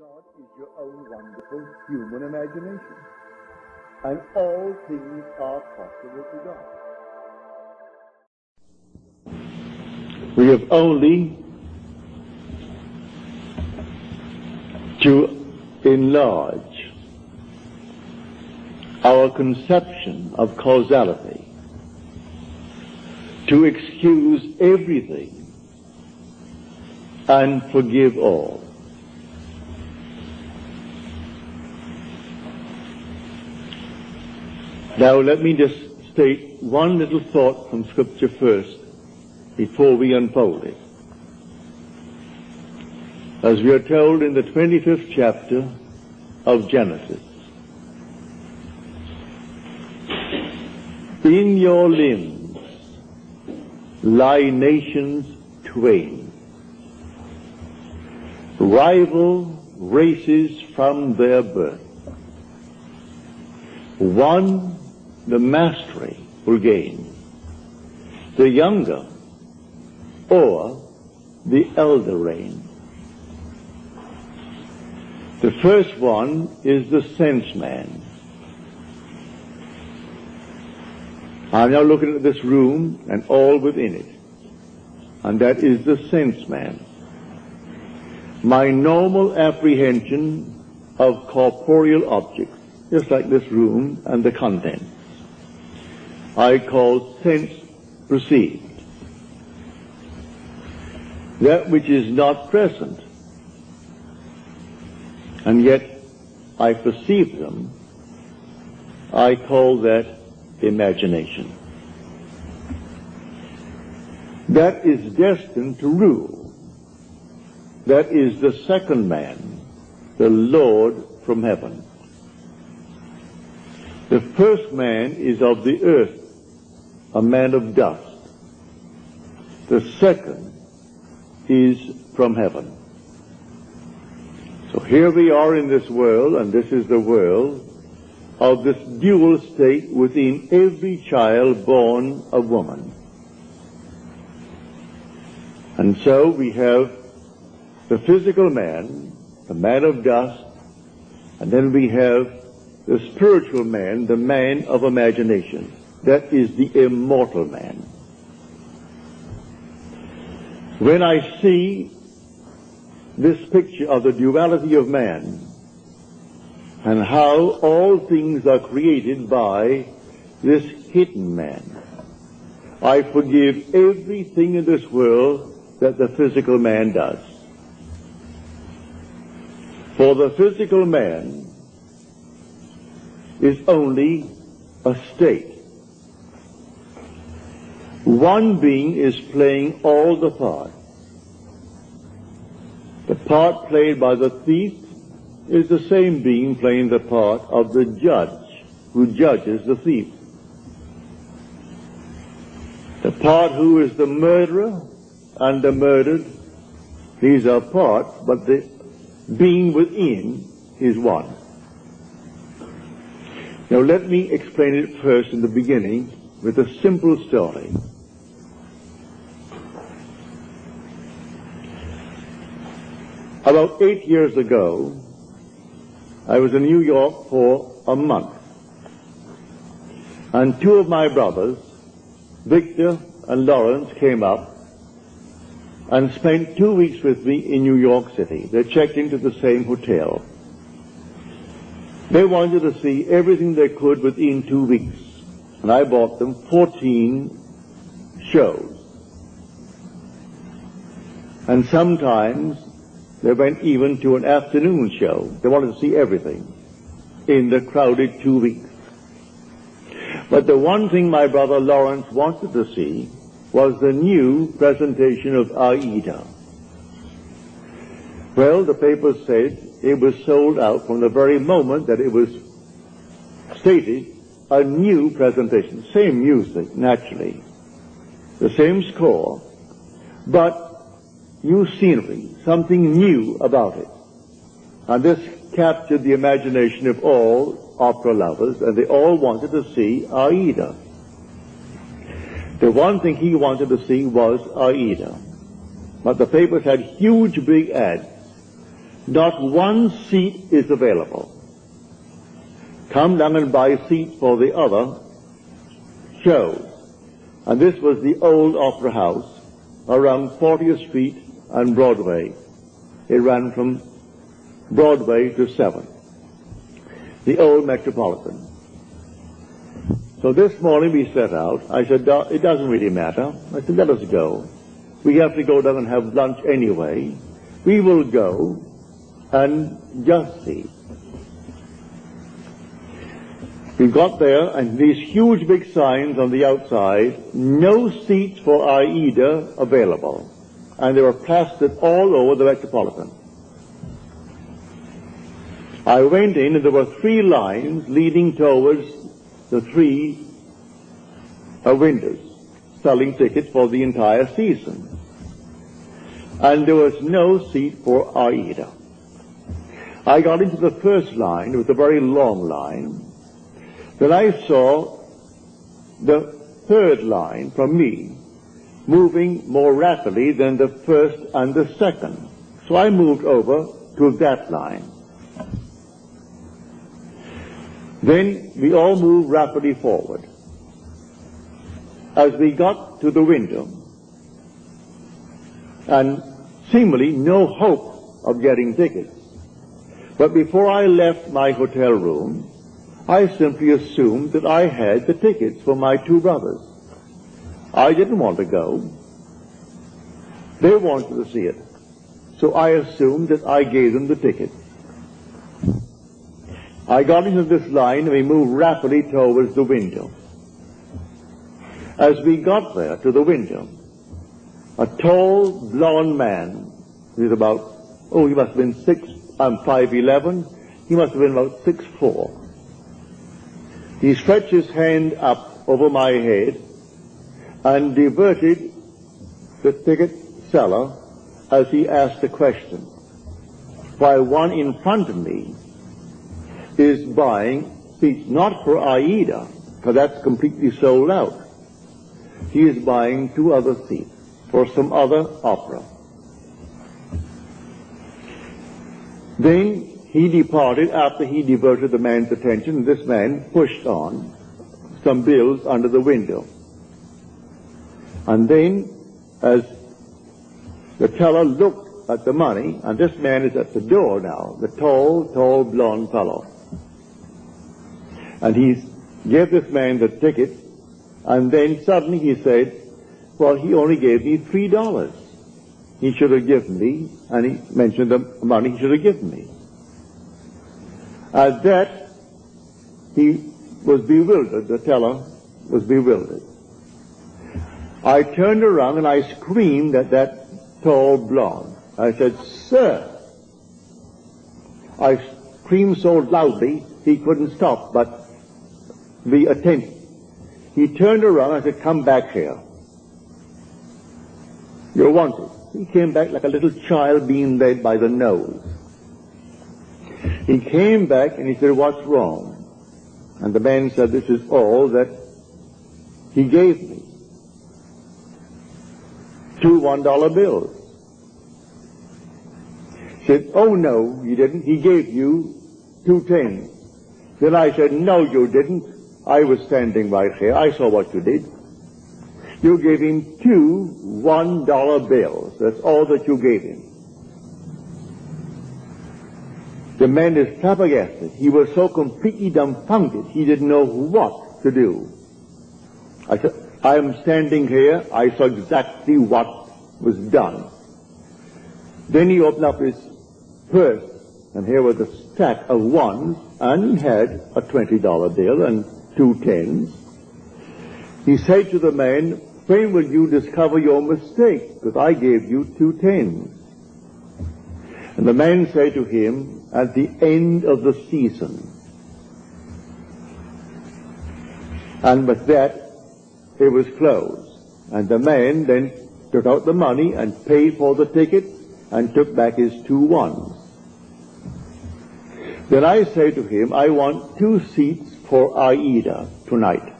God is your own wonderful human imagination, and all things are possible to God. We have only to enlarge our conception of causality, to excuse everything and forgive all. Now let me just state one little thought from Scripture first before we unfold it. As we are told in the 25th chapter of Genesis, in your limbs lie nations twain, rival races from their birth. One the mastery will gain, the younger or the elder reign. The first one is the sense man. I'm now looking at this room and all within it, and that is the sense man. My normal apprehension of corporeal objects, just like this room and the contents, I call sense perceived. That which is not present, and yet I perceive them, I call that imagination. That is destined to rule. That is the second man, the Lord from heaven. The first man is of the earth, a man of dust. The second is from heaven. So here we are in this world, and this is the world of this dual state within every child born of woman. And so we have the physical man, the man of dust, and then we have the spiritual man, the man of imagination. That is the immortal man. When I see this picture of the duality of man and how all things are created by this hidden man, I forgive everything in this world that the physical man does. For the physical man is only a state. One being is playing all the parts. The part played by the thief is the same being playing the part of the judge who judges the thief. The part who is the murderer and the murdered, these are parts, but the being within is one. Now let me explain it first in the beginning with a simple story. About 8 years ago, I was in New York for a month, and two of my brothers, Victor and Lawrence, came up and spent 2 weeks with me in New York City. They checked into the same hotel. They wanted to see everything they could within 2 weeks, and I bought them 14 shows. And sometimes they went even to an afternoon show. They wanted to see everything in the crowded 2 weeks. But the one thing my brother Lawrence wanted to see was the new presentation of Aida. Well, the papers said it was sold out from the very moment that it was stated, a new presentation. Same music, naturally. The same score, but new scenery, something new about it. And this captured the imagination of all opera lovers, and they all wanted to see Aida. The one thing he wanted to see was Aida. But the papers had huge big ads Not one seat is available. Come down and buy seats for the other shows. And this was the old Opera House around 40th Street and Broadway. It ran from Broadway to 7th. The old Metropolitan. So this morning we set out. I said, it doesn't really matter. I said, let us go. We have to go down and have lunch anyway. We will go and just see. We got there, and these huge big signs on the outside, no seats for Aida available. And they were plastered all over the Metropolitan. I went in, and there were 3 lines leading towards the 3 windows, selling tickets for the entire season. And there was no seat for Aida. I got into the first line. It was a very long line. Then I saw the 3rd line from me moving more rapidly than the 1st and the 2nd. So I moved over to that line. Then we all moved rapidly forward. As we got to the window, and seemingly no hope of getting tickets. But before I left my hotel room, I simply assumed that I had the tickets for my 2 brothers. I didn't want to go. They wanted to see it. So I assumed that I gave them the ticket. I got into this line and we moved rapidly towards the window. As we got there to the window, a tall, blond man, he was about, he must have been 5'11", he must have been about 6'4". He stretched his hand up over my head and diverted the ticket seller as he asked a question, while one in front of me is buying seats not for Aida, because that's completely sold out. He is buying 2 other seats for some other opera. Then he departed after he diverted the man's attention, and this man pushed on some bills under the window. And then, as the teller looked at the money, and this man is at the door now, the tall, blond fellow. And he gave this man the ticket, and then suddenly he said, well, he only gave me $3. He should have given me, and he mentioned the money he should have given me. At that, he was bewildered, the teller was bewildered. I turned around and I screamed at that tall blonde. I said, sir. I screamed so loudly he couldn't stop but be attentive. He turned around and I said, come back here. You're wanted. He came back like a little child being led by the nose. He came back and he said, what's wrong? And the man said, this is all that he gave me. 2 $1 bills. He said, oh no, you didn't. He gave you 2 10s. Then I said, no, you didn't. I was standing right here. I saw what you did. You gave him 2 $1 bills. That's all that you gave him. The man is flabbergasted. He was so completely dumbfounded, he didn't know what to do. I said, I am standing here. I saw exactly what was done. Then he opened up his purse, and here was a stack of 1s, and he had a $20 bill and 2 10s. He said to the man, when will you discover your mistake? Because I gave you 2 10s. And the man said to him, at the end of the season. And with that, it was closed. And the man then took out the money and paid for the ticket and took back his 2 1s. Then I say to him, I want 2 seats for Aida tonight.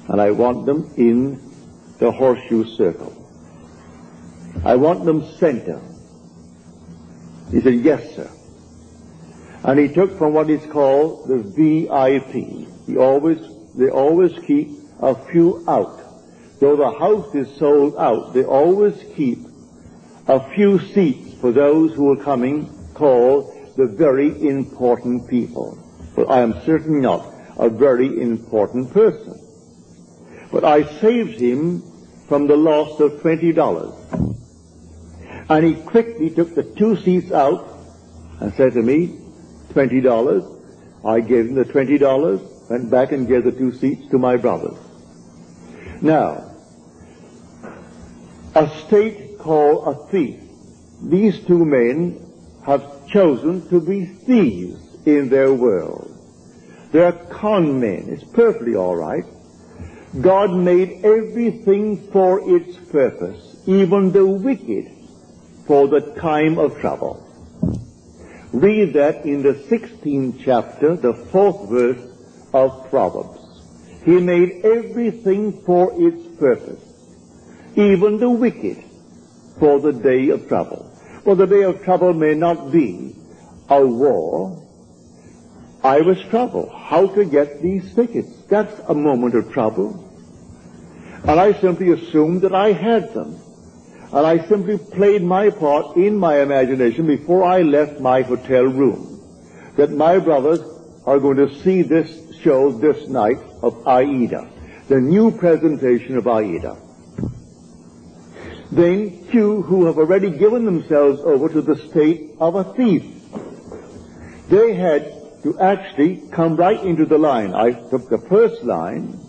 And I want them in the horseshoe circle. I want them center. He said, yes, sir. And he took from what is called the VIP. They always keep a few out. Though the house is sold out, they always keep a few seats for those who are coming, called the very important people. But I am certainly not a very important person. But I saved him from the loss of $20. And he quickly took the 2 seats out and said to me, $20. I gave him the $20, went back and gave the 2 seats to my brothers. Now, a state called a thief. These 2 men have chosen to be thieves in their world. They're con men. It's perfectly all right. God made everything for its purpose, even the wicked, for the time of trouble. Read that in the 16th chapter, the 4th verse of Proverbs. He made everything for its purpose, even the wicked, for the day of trouble. Well, the day of trouble may not be a war. I was troubled. How to get these tickets? That's a moment of trouble. And I simply assumed that I had them. And I simply played my part in my imagination before I left my hotel room, that my brothers are going to see this show this night of Aida, the new presentation of Aida. Then 2 who have already given themselves over to the state of a thief. They had to actually come right into the line. I took the first line,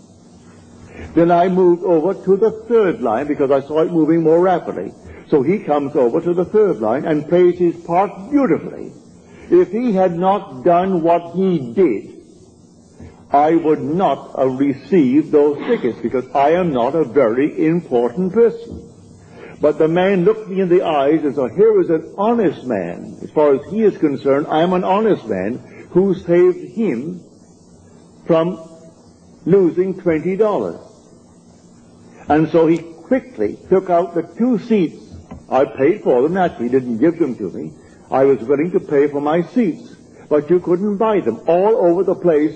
then I moved over to the 3rd line because I saw it moving more rapidly. So he comes over to the 3rd line and plays his part beautifully. If he had not done what he did, I would not have received those tickets because I am not a very important person. But the man looked me in the eyes and said, here is an honest man. As far as he is concerned, I am an honest man who saved him from losing $20. And so he quickly took out the 2 seats. I paid for them. Naturally, he didn't give them to me. I was willing to pay for my seats. But you couldn't buy them. All over the place,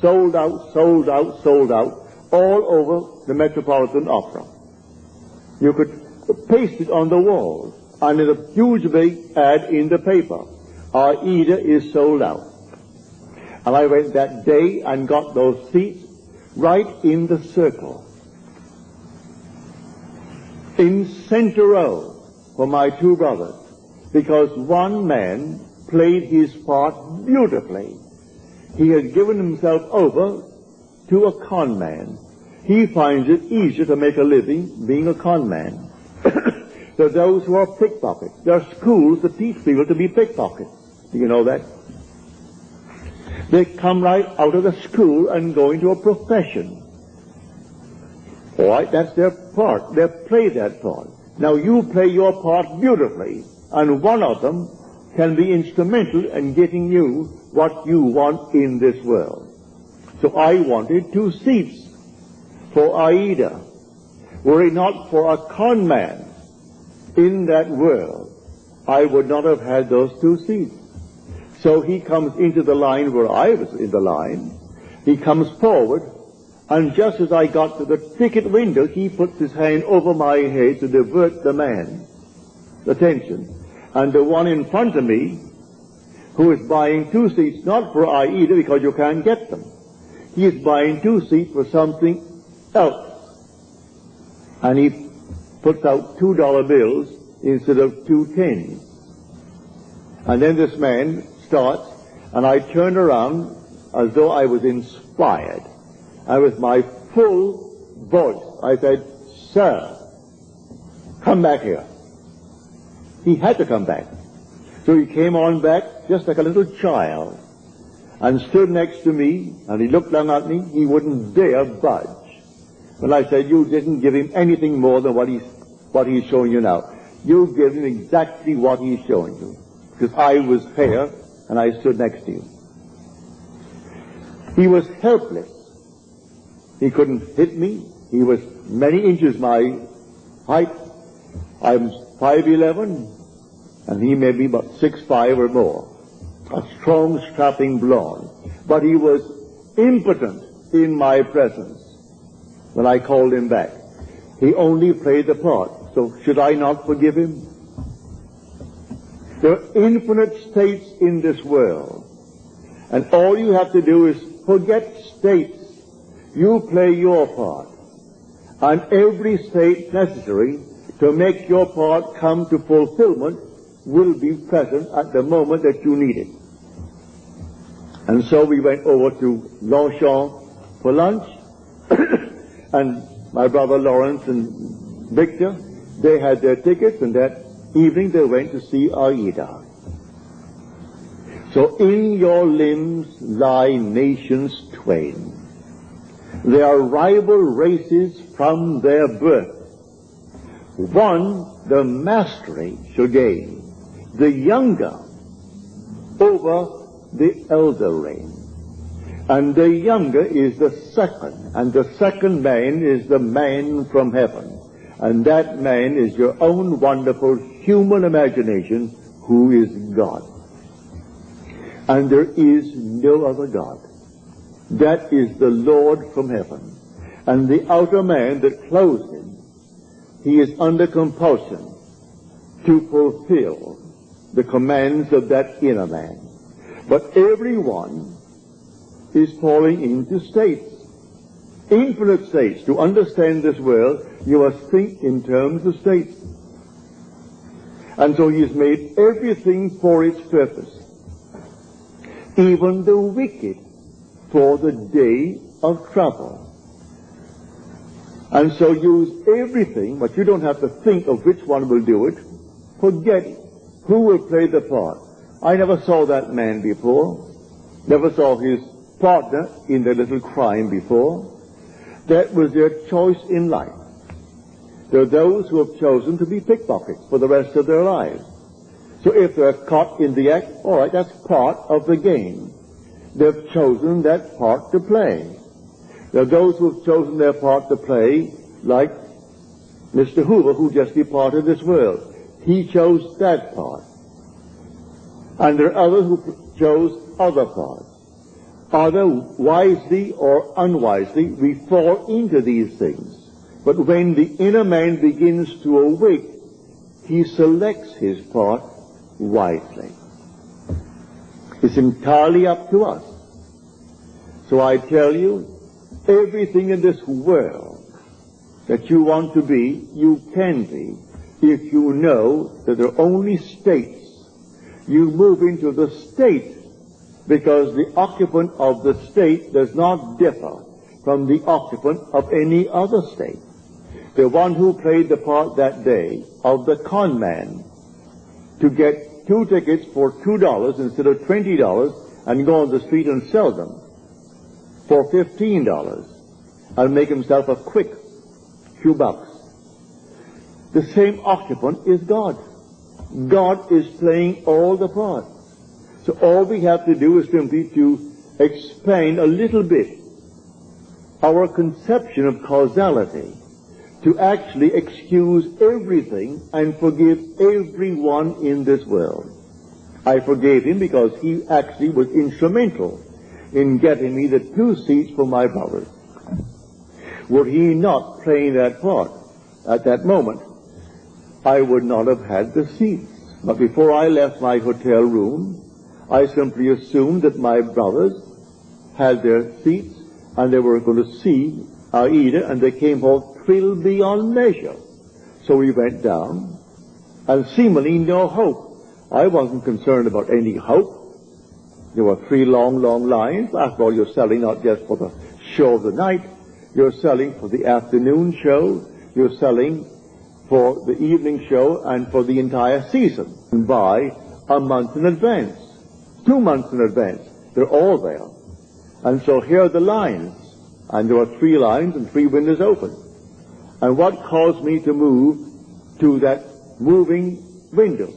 sold out, sold out, sold out, all over the Metropolitan Opera. You could paste it on the walls, and in a huge big ad in the paper, Aida is sold out. And I went that day and got those seats right in the circle, in center row for my 2 brothers, because one man played his part beautifully. He had given himself over to a con man. He finds it easier to make a living being a con man. There are those who are pickpockets. There are schools that teach people to be pickpockets. Do you know that? They come right out of the school and go into a profession. All right, that's their part. They play that part. Now you play your part beautifully, and one of them can be instrumental in getting you what you want in this world. So I wanted 2 seats for Aida. Were it not for a con man in that world, I would not have had those 2 seats. So he comes into the line where I was in the line. He comes forward, and just as I got to the ticket window, he puts his hand over my head to divert the man's attention. And the one in front of me, who is buying 2 seats, not for Aida because you can't get them. He is buying 2 seats for something else. And he puts out $2 bills instead of 2 10s. And then this man starts, and I turned around as though I was inspired. And with my full voice, I said, "Sir, come back here." He had to come back. So he came on back just like a little child and stood next to me, and he looked down at me. He wouldn't dare budge. But I said, "You didn't give him anything more than what he's showing you now. You give him exactly what he's showing you." Because I was here and I stood next to you. He was helpless. He couldn't hit me. He was many inches my height. I'm 5'11", and he may be about 6'5" or more, a strong, strapping blonde. But he was impotent in my presence when I called him back. He only played the part. So should I not forgive him? There are infinite states in this world, and all you have to do is forget states. You play your part, and every state necessary to make your part come to fulfillment will be present at the moment that you need it. And so we went over to Longchamp for lunch, and my brother Lawrence and Victor, they had their tickets, and that evening they went to see Aida. So in your limbs lie nations twain. They are rival races from their birth. One the mastery shall gain, the younger over the elder reign. And the younger is the second, and the second man is the man from heaven. And that man is your own wonderful human imagination, who is God. And there is no other God. That is the Lord from heaven. And the outer man that clothes him, he is under compulsion to fulfill the commands of that inner man. But everyone is falling into states, infinite states. To understand this world, you must think in terms of states. And so he has made everything for its purpose, even the wicked for the day of trouble. And so use everything, but you don't have to think of which one will do it. Forget who will play the part. I never saw that man before, never saw his partner in the little crime before. That was their choice in life. There are those who have chosen to be pickpockets for the rest of their lives. So if they're caught in the act, all right, that's part of the game. They've chosen that part to play. There are those who have chosen their part to play, like Mr. Hoover, who just departed this world. He chose that part. And there are others who chose other parts. Either wisely or unwisely, we fall into these things. But when the inner man begins to awake, he selects his part wisely. It's entirely up to us. So I tell you, everything in this world that you want to be, you can be, if you know that there are only states. You move into the state because the occupant of the state does not differ from the occupant of any other state. The one who played the part that day of the con man to get 2 tickets for $2 instead of $20 and go on the street and sell them for $15 and make himself a quick few bucks. The same occupant is God. God is playing all the parts. So all we have to do is simply to explain a little bit our conception of causality, to actually excuse everything and forgive everyone in this world. I forgave him because he actually was instrumental in getting me the 2 seats for my brothers. Were he not playing that part at that moment, I would not have had the seats. But before I left my hotel room, I simply assumed that my brothers had their seats and they were going to see Aida, and they came home thrilled beyond measure. So we went down, and seemingly no hope. I wasn't concerned about any hope. There were 3 long, long lines. After all, you're selling not just for the show of the night, you're selling for the afternoon show, you're selling for the evening show and for the entire season. And by a month in advance, 2 months in advance, they're all there. And so here are the lines, and there are 3 lines and 3 windows open. And what caused me to move to that moving window?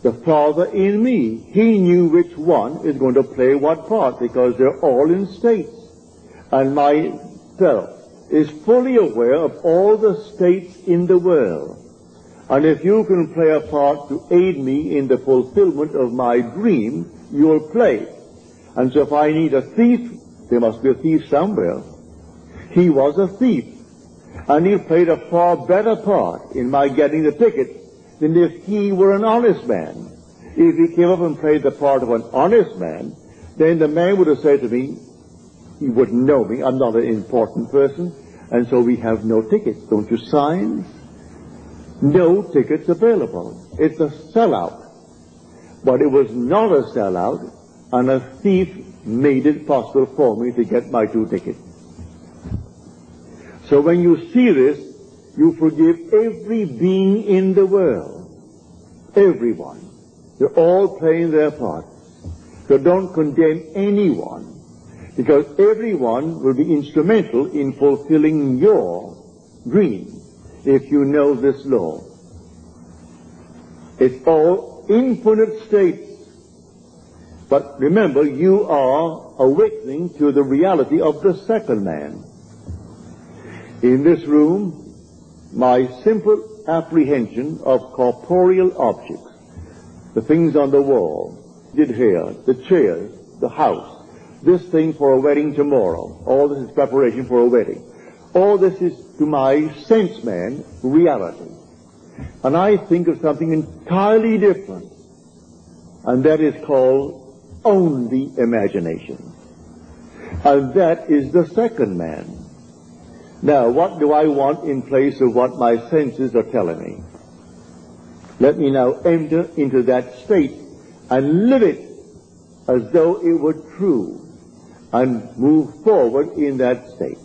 The Father in me, he knew which one is going to play what part, because they're all in states. And my fellow is fully aware of all the states in the world. And if you can play a part to aid me in the fulfillment of my dream, you'll play. And so if I need a thief, there must be a thief somewhere. He was a thief. And he played a far better part in my getting the ticket than if he were an honest man. If he came up and played the part of an honest man, then the man would have said to me, he wouldn't know me, I'm not an important person, and so we have no tickets. Don't you sign? No tickets available. It's a sellout. But it was not a sellout, and a thief made it possible for me to get my 2 tickets. So when you see this, you forgive every being in the world. Everyone. They're all playing their part. So don't condemn anyone, because everyone will be instrumental in fulfilling your dream if you know this law. It's all infinite states. But remember, you are awakening to the reality of the second man. In this room, my simple apprehension of corporeal objects, the things on the wall, did here, the chairs, the house, this thing for a wedding tomorrow, all this is preparation for a wedding. All this is, to my sense man, reality. And I think of something entirely different, and that is called only imagination. And that is the second man. Now, what do I want in place of what my senses are telling me? Let me now enter into that state and live it as though it were true, and move forward in that state.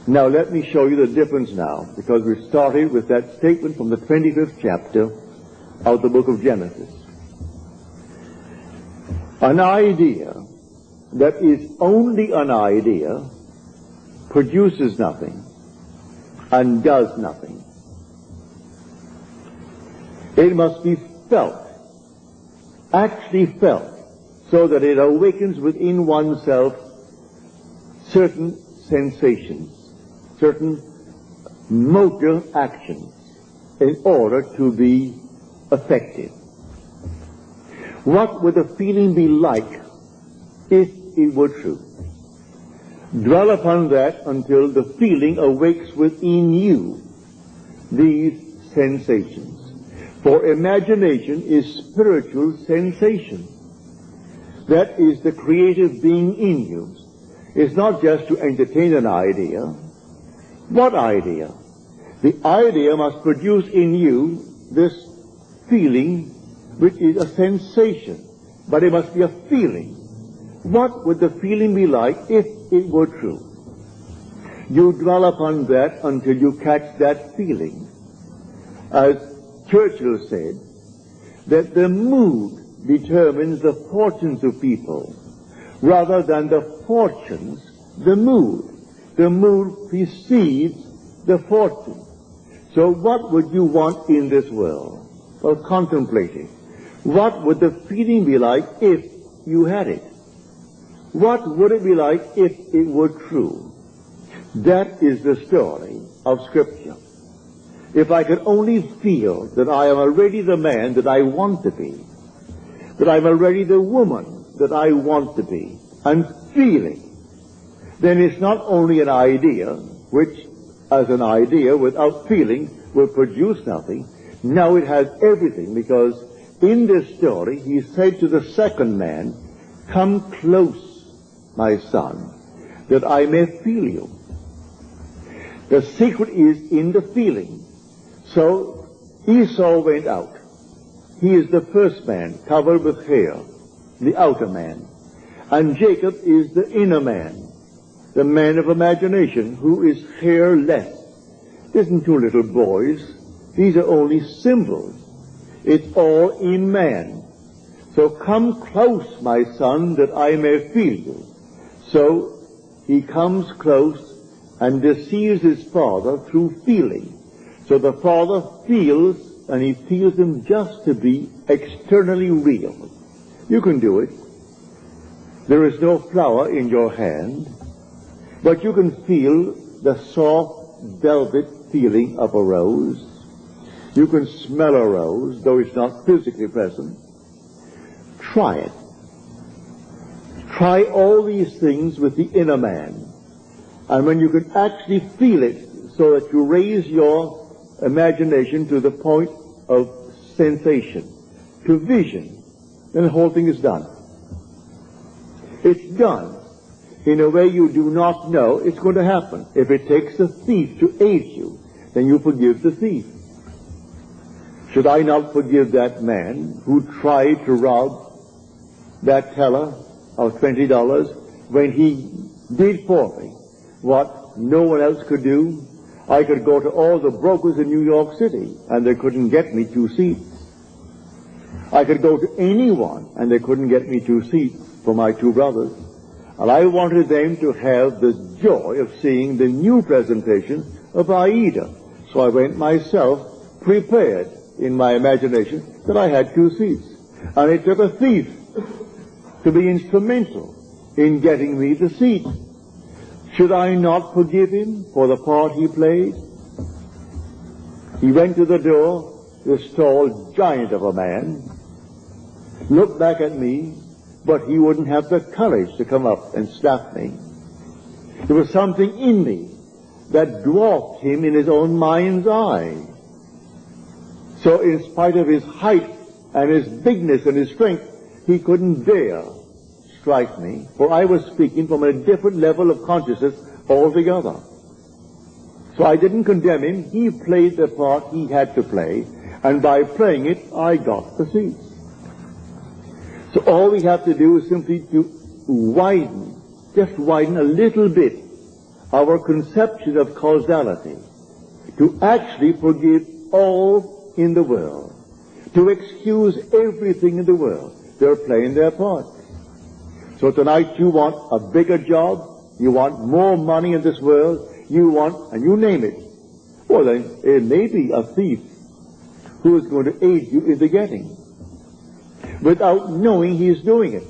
Now let me show you the difference now, because we started with that statement from the 25th chapter of the book of Genesis. An idea that is only an idea produces nothing and does nothing. It must be felt, actually felt, so that it awakens within oneself certain sensations, certain motor actions, in order to be effective. What would the feeling be like if it were true? Dwell upon that until the feeling awakes within you these sensations. For imagination is spiritual sensation. That is the creative being in you. It's not just to entertain an idea. What idea? The idea must produce in you this feeling, which is a sensation, but it must be a feeling. What would the feeling be like if it were true? You dwell upon that until you catch that feeling. As Churchill said, that the mood determines the fortunes of people, rather than the fortunes, the mood. The mood precedes the fortune. So what would you want in this world? Well, contemplate it. What would the feeling be like if you had it? What would it be like if it were true? That is the story of Scripture. If I could only feel that I am already the man that I want to be, that I'm already the woman that I want to be, and feeling, then it's not only an idea, which as an idea without feeling will produce nothing. Now it has everything, because in this story he said to the second man, "Come close, my son, that I may feel you." The secret is in the feeling. So Esau went out. He is the first man, covered with hair, the outer man. And Jacob is the inner man, the man of imagination, who is hairless. Isn't two little boys? These are only symbols. It's all in man. So come close, my son, that I may feel you. So he comes close and deceives his father through feeling. So the father feels, and he feels him just to be externally real. You can do it. There is no flower in your hand, but you can feel the soft velvet feeling of a rose. You can smell a rose, though it's not physically present. Try it. Try all these things with the inner man. And when you can actually feel it, so that you raise your imagination to the point of sensation, to vision, then the whole thing is done. It's done in a way you do not know it's going to happen. If it takes a thief to aid you, then you forgive the thief. Should I not forgive that man who tried to rob that teller of $20 when he did for me what no one else could do? I could go to all the brokers in New York City and they couldn't get me 2 seats. I could go to anyone and they couldn't get me 2 seats for my 2 brothers. And I wanted them to have the joy of seeing the new presentation of Aida. So I went myself prepared in my imagination that I had 2 seats. And it took a thief to be instrumental in getting me the seat. Should I not forgive him for the part he played? He went to the door, this tall giant of a man, looked back at me, but he wouldn't have the courage to come up and slap me. There was something in me that dwarfed him in his own mind's eye. So in spite of his height and his bigness and his strength, he couldn't dare strike me, for I was speaking from a different level of consciousness altogether. So I didn't condemn him. He played the part he had to play, and by playing it, I got the seat. So all we have to do is simply to widen, just widen a little bit, our conception of causality, to actually forgive all in the world, to excuse everything in the world. They're playing their part. So tonight you want a bigger job, you want more money in this world, you want, and you name it. Well then, it may be a thief who is going to aid you in the getting, without knowing he's doing it.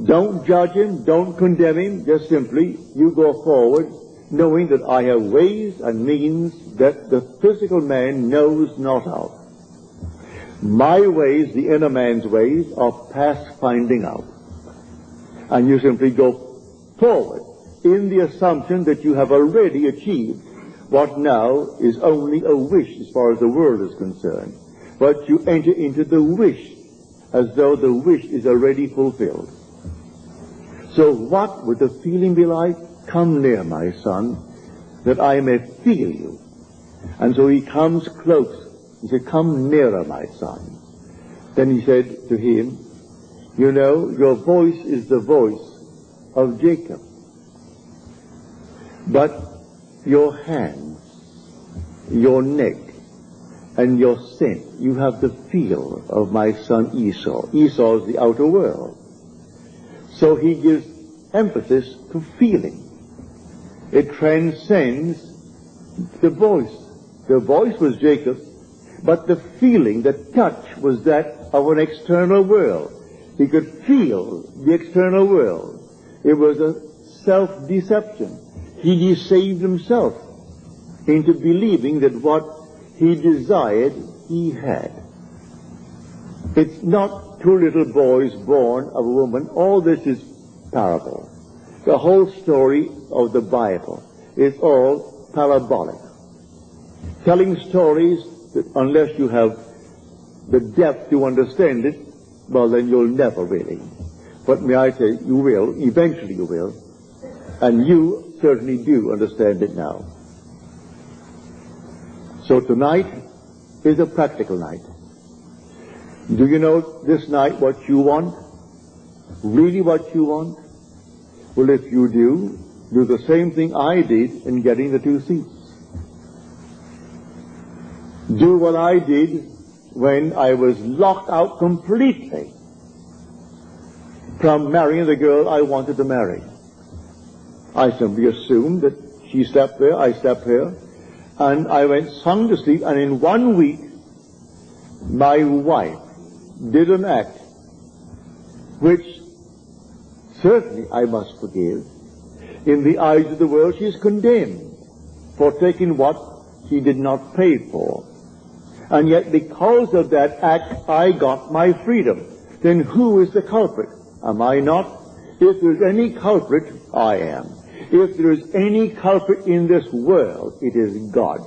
Don't judge him, don't condemn him, just simply you go forward knowing that I have ways and means that the physical man knows not of. My ways, the inner man's ways, are past finding out. And you simply go forward in the assumption that you have already achieved what now is only a wish as far as the world is concerned. But you enter into the wish as though the wish is already fulfilled. So what would the feeling be like? Come near, my son, that I may feel you. And so he comes close. He said, come nearer, my son. Then he said to him, you know, your voice is the voice of Jacob. But your hands, your neck, and your scent, you have the feel of my son Esau. Esau is the outer world. So he gives emphasis to feeling. It transcends the voice. The voice was Jacob's, but the feeling, the touch, was that of an external world. He could feel the external world. It was a self-deception. He deceived himself into believing that what he desired, he had. It's not 2 little boys born of a woman. All this is parable. The whole story of the Bible is all parabolic. Telling stories that unless you have the depth to understand it, well, then you'll never really. But may I say, you will, eventually you will, and you certainly do understand it now. So tonight is a practical night. Do you know this night what you want? Really what you want? Well, if you do the same thing I did in getting the 2 seats. Do what I did when I was locked out completely from marrying the girl I wanted to marry. I simply assumed that she slept there, I slept here, and I went sunk to sleep, and in 1 week, my wife did an act which certainly I must forgive. In the eyes of the world, she is condemned for taking what she did not pay for. And yet because of that act, I got my freedom. Then who is the culprit? Am I not? If there's any culprit, I am. If there's any culprit in this world, it is God.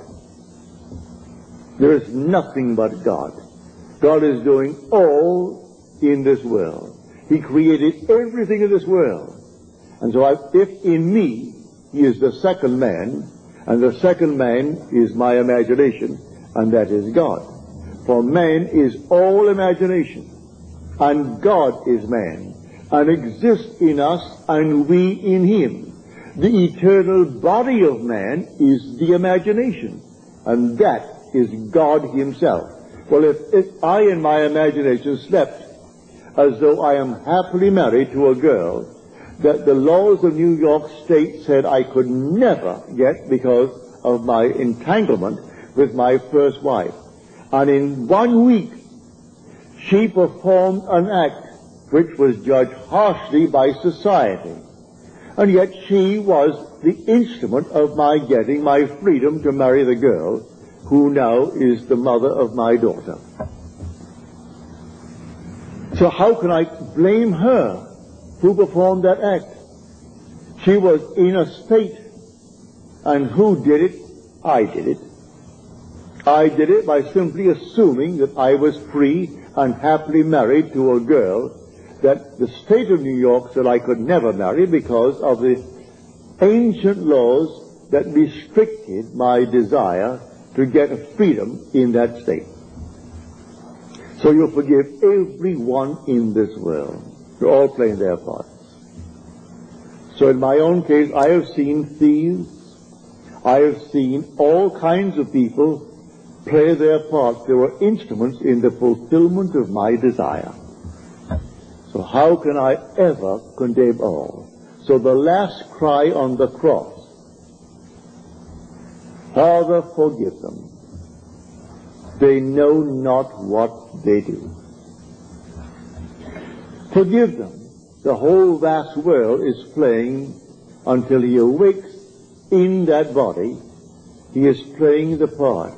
There is nothing but God. God is doing all in this world. He created everything in this world. And so if in me he is the second man, and the second man is my imagination, and that is God. For man is all imagination, and God is man, and exists in us, and we in him. The eternal body of man is the imagination, and that is God himself. Well, if I in my imagination slept as though I am happily married to a girl that the laws of New York State said I could never get because of my entanglement with my first wife, and in 1 week she performed an act which was judged harshly by society, and yet she was the instrument of my getting my freedom to marry the girl who now is the mother of my daughter. So how can I blame her who performed that act? She was in a state, and who did it? I did it. I did it by simply assuming that I was free and happily married to a girl that the state of New York said I could never marry because of the ancient laws that restricted my desire to get a freedom in that state. So you forgive everyone in this world. They're all playing their parts. So in my own case, I have seen thieves. I have seen all kinds of people play their parts. They were instruments in the fulfillment of my desire. So how can I ever condemn all? So the last cry on the cross, Father, forgive them. They know not what they do. Forgive them. The whole vast world is playing until he awakes in that body. He is playing the part,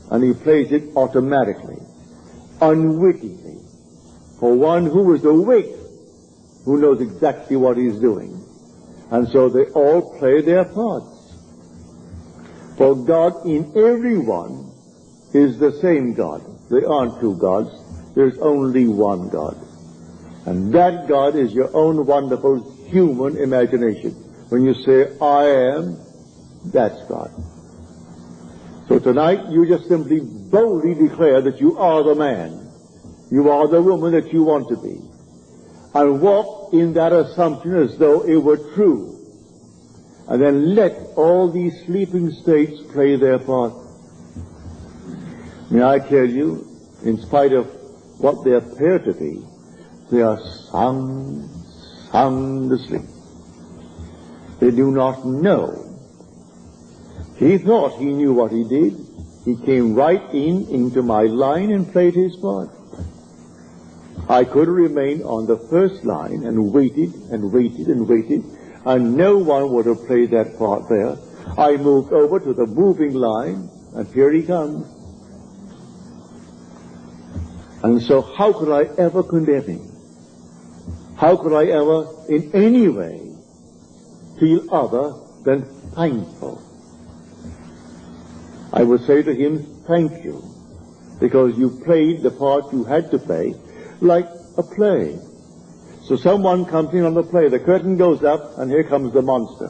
and he plays it automatically, unwittingly. For one who is awake, who knows exactly what he's doing. And so they all play their parts. For God in everyone is the same God. There aren't two gods. There's only one God. And that God is your own wonderful human imagination. When you say, I am, that's God. So tonight you just simply boldly declare that you are the man. You are the woman that you want to be. And walk in that assumption as though it were true. And then let all these sleeping states play their part. May I tell you, in spite of what they appear to be, they are sound asleep. They do not know. He thought he knew what he did. He came right into my line and played his part. I could remain on the first line and waited and waited and waited, and no one would have played that part there. I moved over to the moving line, and here he comes. And so how could I ever condemn him? How could I ever in any way feel other than thankful? I would say to him, thank you, because you played the part you had to play like a play. So someone comes in on the play, the curtain goes up, and here comes the monster.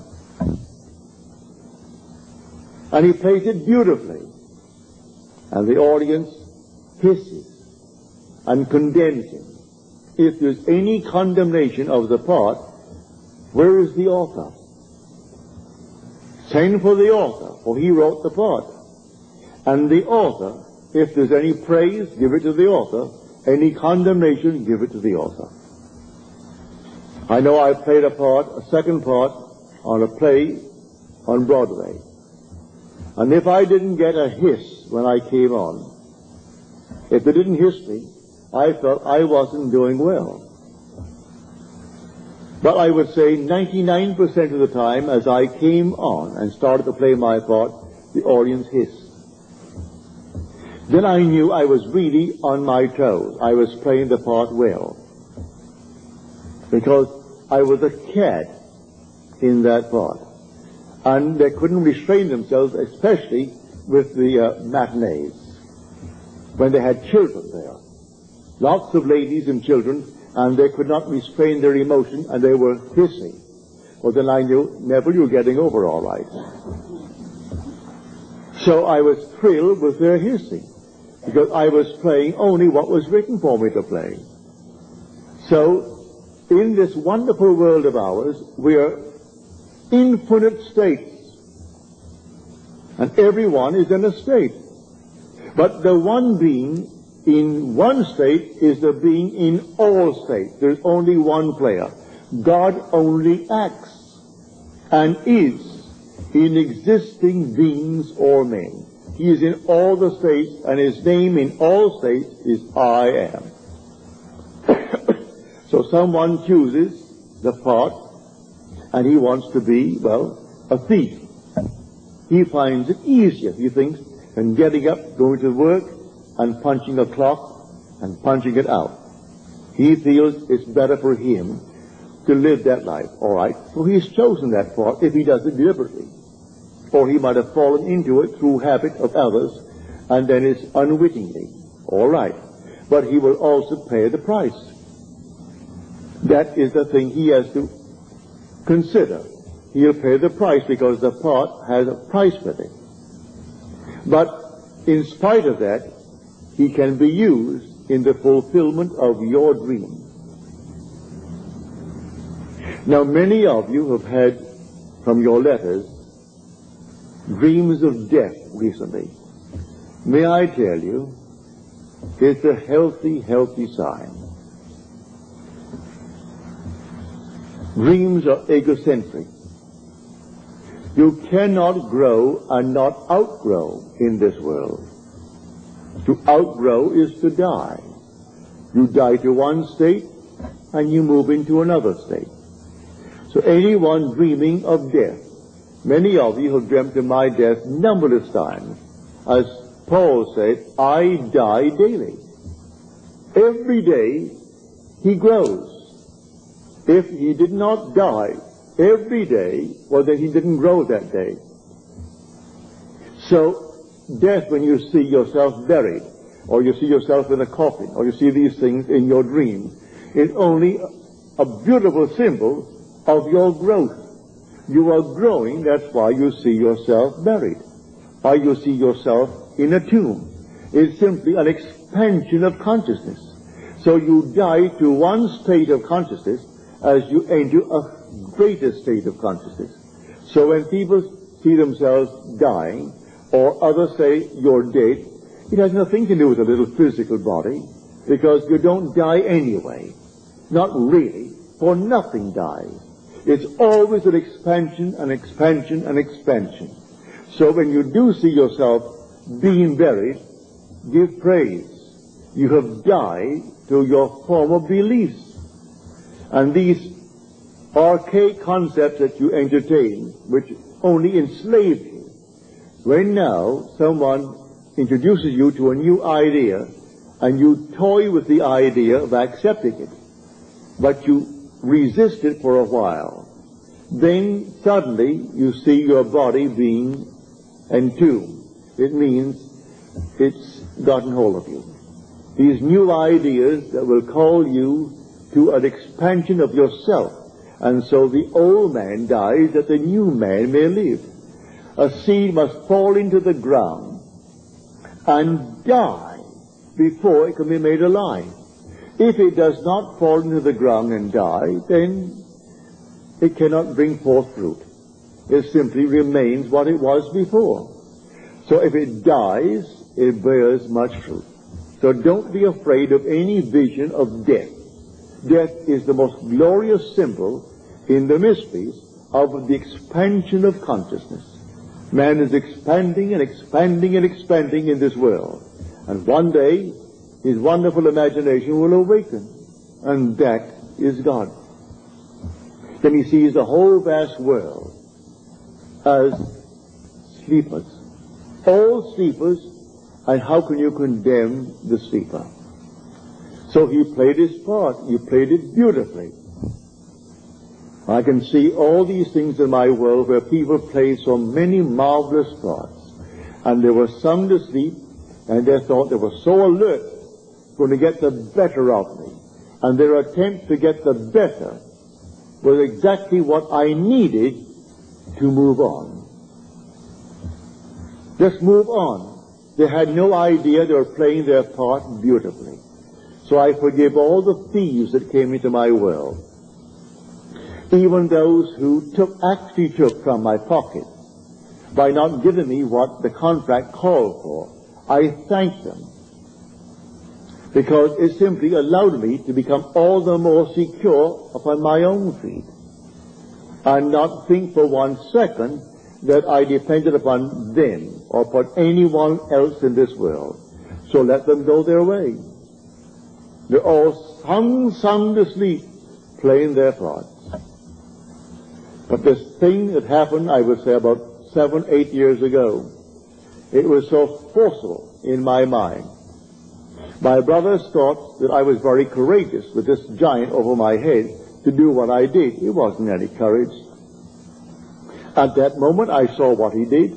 And he plays it beautifully. And the audience hisses and condemns him. If there's any condemnation of the part, where is the author? Send for the author, for he wrote the part. And the author, if there's any praise, give it to the author. Any condemnation, give it to the author. I know I played a second part, on a play on Broadway. And if I didn't get a hiss when I came on, if they didn't hiss me, I felt I wasn't doing well. But I would say 99% of the time, as I came on and started to play my part, the audience hissed. Then I knew I was really on my toes. I was playing the part well. Because I was a cat in that part. And they couldn't restrain themselves, especially with the matinees, when they had children there. Lots of ladies and children, and they could not restrain their emotion, and they were hissing. Well, then I knew, Neville, you're getting over all right. So I was thrilled with their hissing, because I was playing only what was written for me to play. So, in this wonderful world of ours, we are infinite states. And everyone is in a state. But the one being in one state is the being in all states. There's only one player. God only acts and is in existing beings or men. He is in all the states, and his name in all states is I am. So someone chooses the part, and he wants to be, well, a thief. He finds it easier, he thinks, than getting up, going to work, and punching a clock, and punching it out. He feels it's better for him to live that life, all right? So he's chosen that part if he does it deliberately. Or he might have fallen into it through habit of others, and then it's unwittingly, all right. But he will also pay the price. That is the thing he has to consider. He'll pay the price because the part has a price with it. But in spite of that, he can be used in the fulfillment of your dream. Now, many of you have had, from your letters, dreams of death recently. May I tell you, it's a healthy, healthy sign. Dreams are egocentric. You cannot grow and not outgrow in this world. To outgrow is to die. You die to one state and you move into another state. So anyone dreaming of death, many of you have dreamt of my death numberless times. As Paul said, I die daily. Every day he grows. If he did not die every day, well, then he didn't grow that day. So, death, when you see yourself buried, or you see yourself in a coffin, or you see these things in your dream, is only a beautiful symbol of your growth. You are growing, that's why you see yourself buried. Why you see yourself in a tomb. It's simply an expansion of consciousness. So you die to one state of consciousness as you enter a greater state of consciousness. So when people see themselves dying, or others say you're dead, it has nothing to do with a little physical body, because you don't die anyway. Not really, for nothing dies. It's always an expansion, an expansion, an expansion. So when you do see yourself being buried, give praise. You have died to your former beliefs. And these archaic concepts that you entertain, which only enslaved you, when now someone introduces you to a new idea, and you toy with the idea of accepting it, but you resist it for a while, then suddenly you see your body being entombed. It means it's gotten hold of you. These new ideas that will call you to an expansion of yourself. And so the old man dies that the new man may live. A seed must fall into the ground and die before it can be made alive. If it does not fall into the ground and die, then it cannot bring forth fruit. It simply remains what it was before. So if it dies, it bears much fruit. So don't be afraid of any vision of death. Death is the most glorious symbol in the mysteries of the expansion of consciousness. Man is expanding and expanding and expanding in this world. And one day, his wonderful imagination will awaken. And that is God. Then he sees the whole vast world as sleepers. All sleepers And how can you condemn the sleeper? So he played his part. He played it beautifully. I can see all these things in my world where people play so many marvelous parts. And they were sound asleep, and they thought they were so alert, going to get the better of me. And their attempt to get the better was exactly what I needed to move on. Just move on. They had no idea they were playing their part beautifully. So I forgive all the thieves that came into my world. Even those who actually took from my pocket by not giving me what the contract called for. I thank them, because it simply allowed me to become all the more secure upon my own feet, and not think for 1 second that I depended upon them or upon anyone else in this world. So let them go their way. They're all sound asleep, playing their parts. But this thing that happened, I would say about 7, 8 years ago, it was so forceful in my mind. My brothers thought that I was very courageous with this giant over my head to do what I did. It wasn't any courage. At that moment, I saw what he did.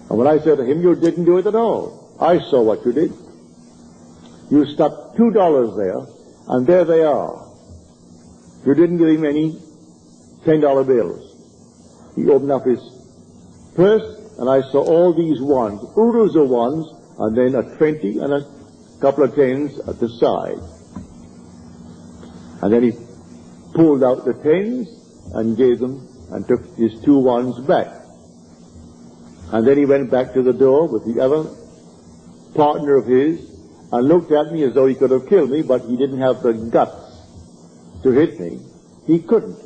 And when I said to him, "You didn't do it at all. I saw what you did. You stuck $2 there, and there they are. You didn't give him any $10 bills." He opened up his purse, and I saw all these ones, oodles of ones, and then a 20 and a couple of 10s at the side. And then he pulled out the 10s and gave them and took his 2 ones back. And then he went back to the door with the other partner of his and looked at me as though he could have killed me, but he didn't have the guts to hit me. He couldn't.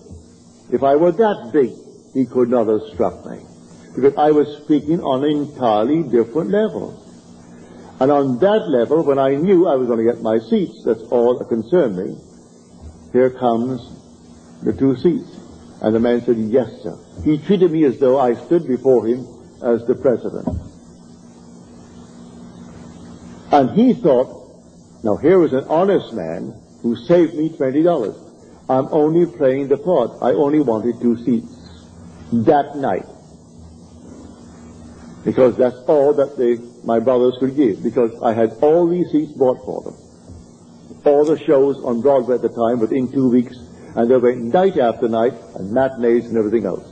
If I were that big, he could not have struck me, because I was speaking on an entirely different level. And on that level, when I knew I was going to get my seats, that's all that concerned me, here comes the 2 seats. And the man said, "Yes, sir." He treated me as though I stood before him as the president. And he thought, now here was an honest man who saved me $20. I'm only playing the part. I only wanted 2 seats that night, because that's all that my brothers could give, because I had all these seats bought for them. All the shows on Broadway at the time within 2 weeks, and they went night after night, and matinees and everything else.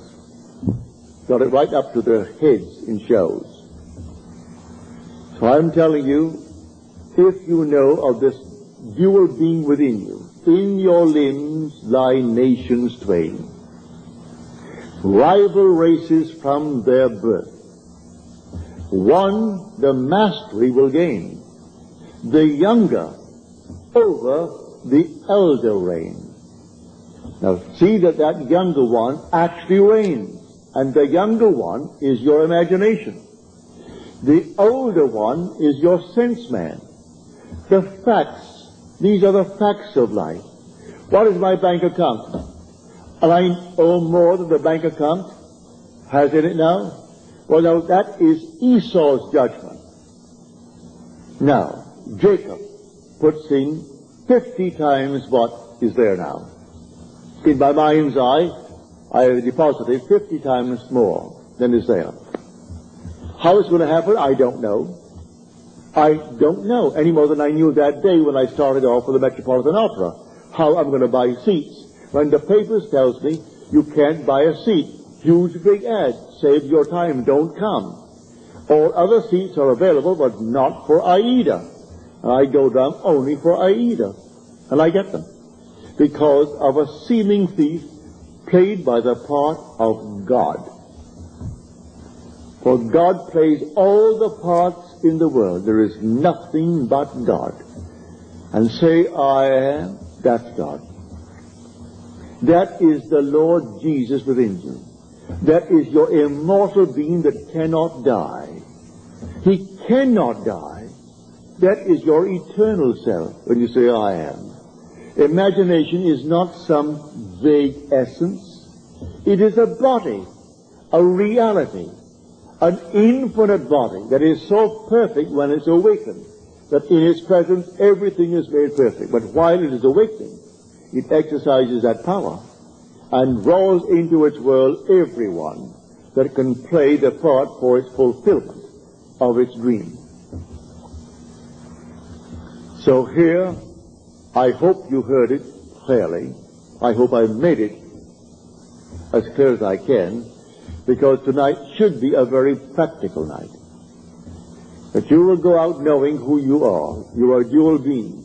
Got it right up to their heads in shows. So I'm telling you, if you know of this dual being within you, in your limbs lie nations twain, rival races from their birth. One the mastery will gain, the younger over the elder reign. Now see that younger one actually reigns, and the younger one is your imagination. The older one is your sense man. The facts, these are the facts of life. What is my bank account? And I owe more than the bank account has in it now? Well, now that is Esau's judgment. Now, Jacob puts in 50 times what is there now. In my mind's eye, I have deposited 50 times more than is there. How it's going to happen, I don't know. I don't know, any more than I knew that day when I started off with the Metropolitan Opera, how I'm going to buy seats. When the papers tells me you can't buy a seat, huge big ad, save your time, don't come. All other seats are available, but not for Aida. And I go down only for Aida, and I get them, because of a seeming thief played by the part of God. For God plays all the parts in the world. There is nothing but God. And say, I am, that's God. That is the Lord Jesus within you. That is your immortal being that cannot die. He cannot die. That is your eternal self when you say, I am. Imagination is not some vague essence. It is a body, a reality, an infinite body that is so perfect when it's awakened, that in its presence everything is made perfect. But while it is awakening, it exercises that power and draws into its world everyone that can play the part for its fulfillment of its dream. So here, I hope you heard it clearly. I hope I made it as clear as I can, because tonight should be a very practical night. That you will go out knowing who you are. You are a dual being.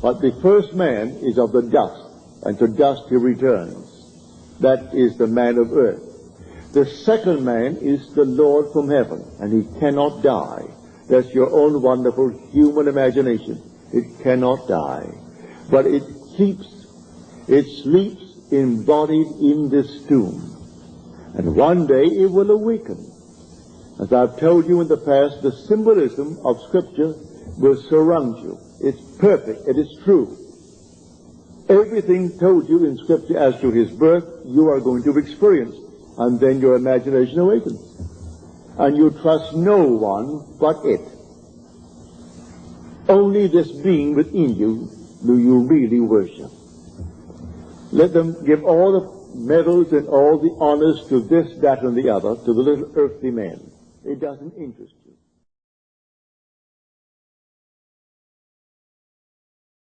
But the first man is of the dust, and to dust he returns. That is the man of earth. The second man is the Lord from heaven, and he cannot die. That's your own wonderful human imagination. It cannot die. But it sleeps embodied in this tomb. And one day it will awaken. As I've told you in the past, the symbolism of Scripture will surround you. It's perfect. It is true. Everything told you in Scripture as to his birth, you are going to experience. And then your imagination awakens. And you trust no one but it. Only this being within you do you really worship. Let them give all the medals and all the honors to this, that, and the other, to the little earthly man. It doesn't interest you.